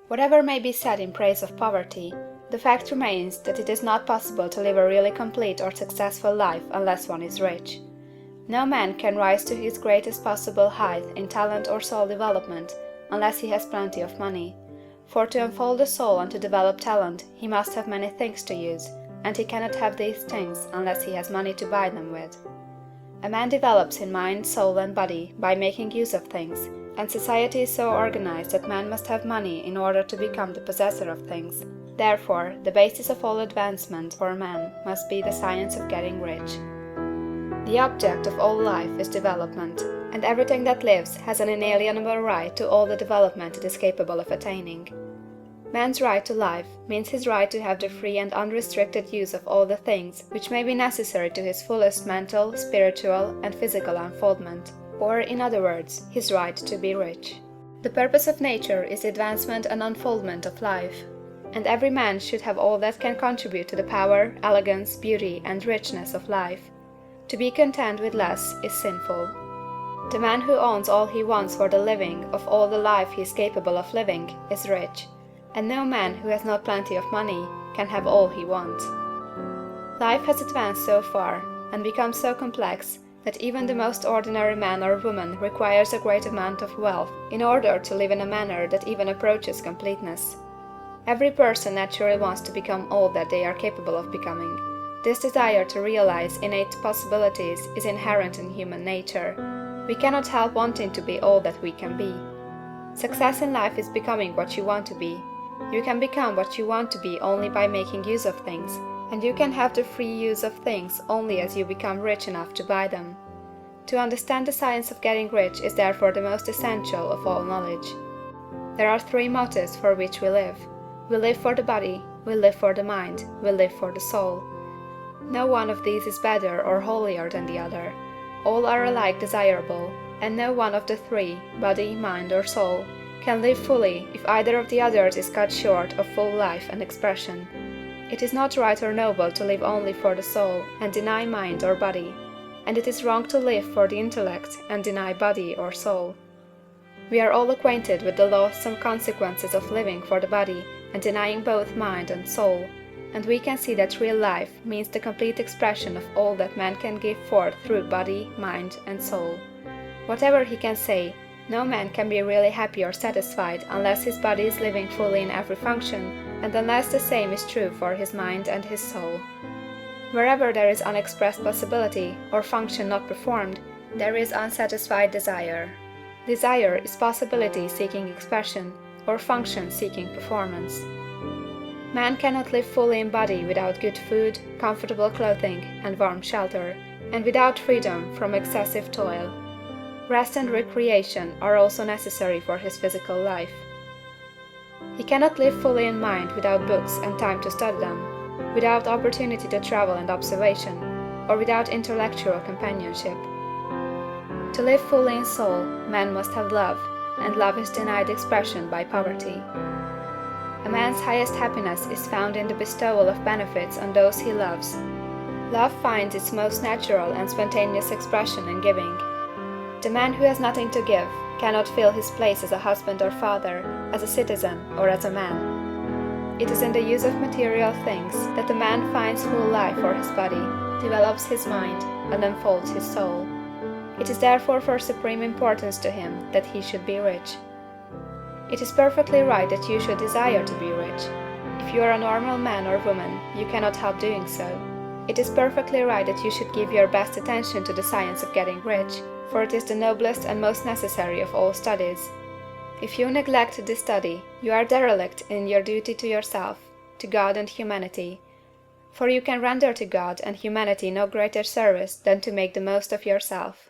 Whatever may be said in praise of poverty, the fact remains that it is not possible to live a really complete or successful life unless one is rich. No man can rise to his greatest possible height in talent or soul development unless he has plenty of money, for to unfold the soul and to develop talent he must have many things to use, and he cannot have these things unless he has money to buy them with. A man develops in mind, soul, and body by making use of things, and society is so organized that man must have money in order to become the possessor of things. Therefore, the basis of all advancement for man must be the science of getting rich. The object of all life is development, and everything that lives has an inalienable right to all the development it is capable of attaining. Man's right to life means his right to have the free and unrestricted use of all the things which may be necessary to his fullest mental, spiritual, and physical unfoldment, or, in other words, his right to be rich. The purpose of nature is the advancement and unfoldment of life, and every man should have all that can contribute to the power, elegance, beauty, and richness of life. To be content with less is sinful. The man who owns all he wants for the living of all the life he is capable of living is rich, and no man who has not plenty of money can have all he wants. Life has advanced so far, and become so complex, that even the most ordinary man or woman requires a great amount of wealth in order to live in a manner that even approaches completeness. Every person naturally wants to become all that they are capable of becoming. This desire to realize innate possibilities is inherent in human nature. We cannot help wanting to be all that we can be. Success in life is becoming what you want to be. You can become what you want to be only by making use of things, and you can have the free use of things only as you become rich enough to buy them. To understand the science of getting rich is therefore the most essential of all knowledge. There are three motives for which we live. We live for the body, we live for the mind, we live for the soul. No one of these is better or holier than the other. All are alike desirable, and no one of the three, body, mind, or soul, can live fully if either of the others is cut short of full life and expression. It is not right or noble to live only for the soul and deny mind or body, and it is wrong to live for the intellect and deny body or soul. We are all acquainted with the loathsome consequences of living for the body and denying both mind and soul, and we can see that real life means the complete expression of all that man can give forth through body, mind, and soul. Whatever he can say, no man can be really happy or satisfied unless his body is living fully in every function, and unless the same is true for his mind and his soul. Wherever there is unexpressed possibility, or function not performed, there is unsatisfied desire. Desire is possibility seeking expression, or function seeking performance. Man cannot live fully in body without good food, comfortable clothing, and warm shelter, and without freedom from excessive toil. Rest and recreation are also necessary for his physical life. He cannot live fully in mind without books and time to study them, without opportunity to travel and observation, or without intellectual companionship. To live fully in soul, man must have love, and love is denied expression by poverty. A man's highest happiness is found in the bestowal of benefits on those he loves. Love finds its most natural and spontaneous expression in giving. The man who has nothing to give cannot fill his place as a husband or father, as a citizen, or as a man. It is in the use of material things that the man finds full life for his body, develops his mind, and unfolds his soul. It is therefore for supreme importance to him that he should be rich. It is perfectly right that you should desire to be rich. If you are a normal man or woman, you cannot help doing so. It is perfectly right that you should give your best attention to the science of getting rich, for it is the noblest and most necessary of all studies. If you neglect this study, you are derelict in your duty to yourself, to God and humanity, for you can render to God and humanity no greater service than to make the most of yourself.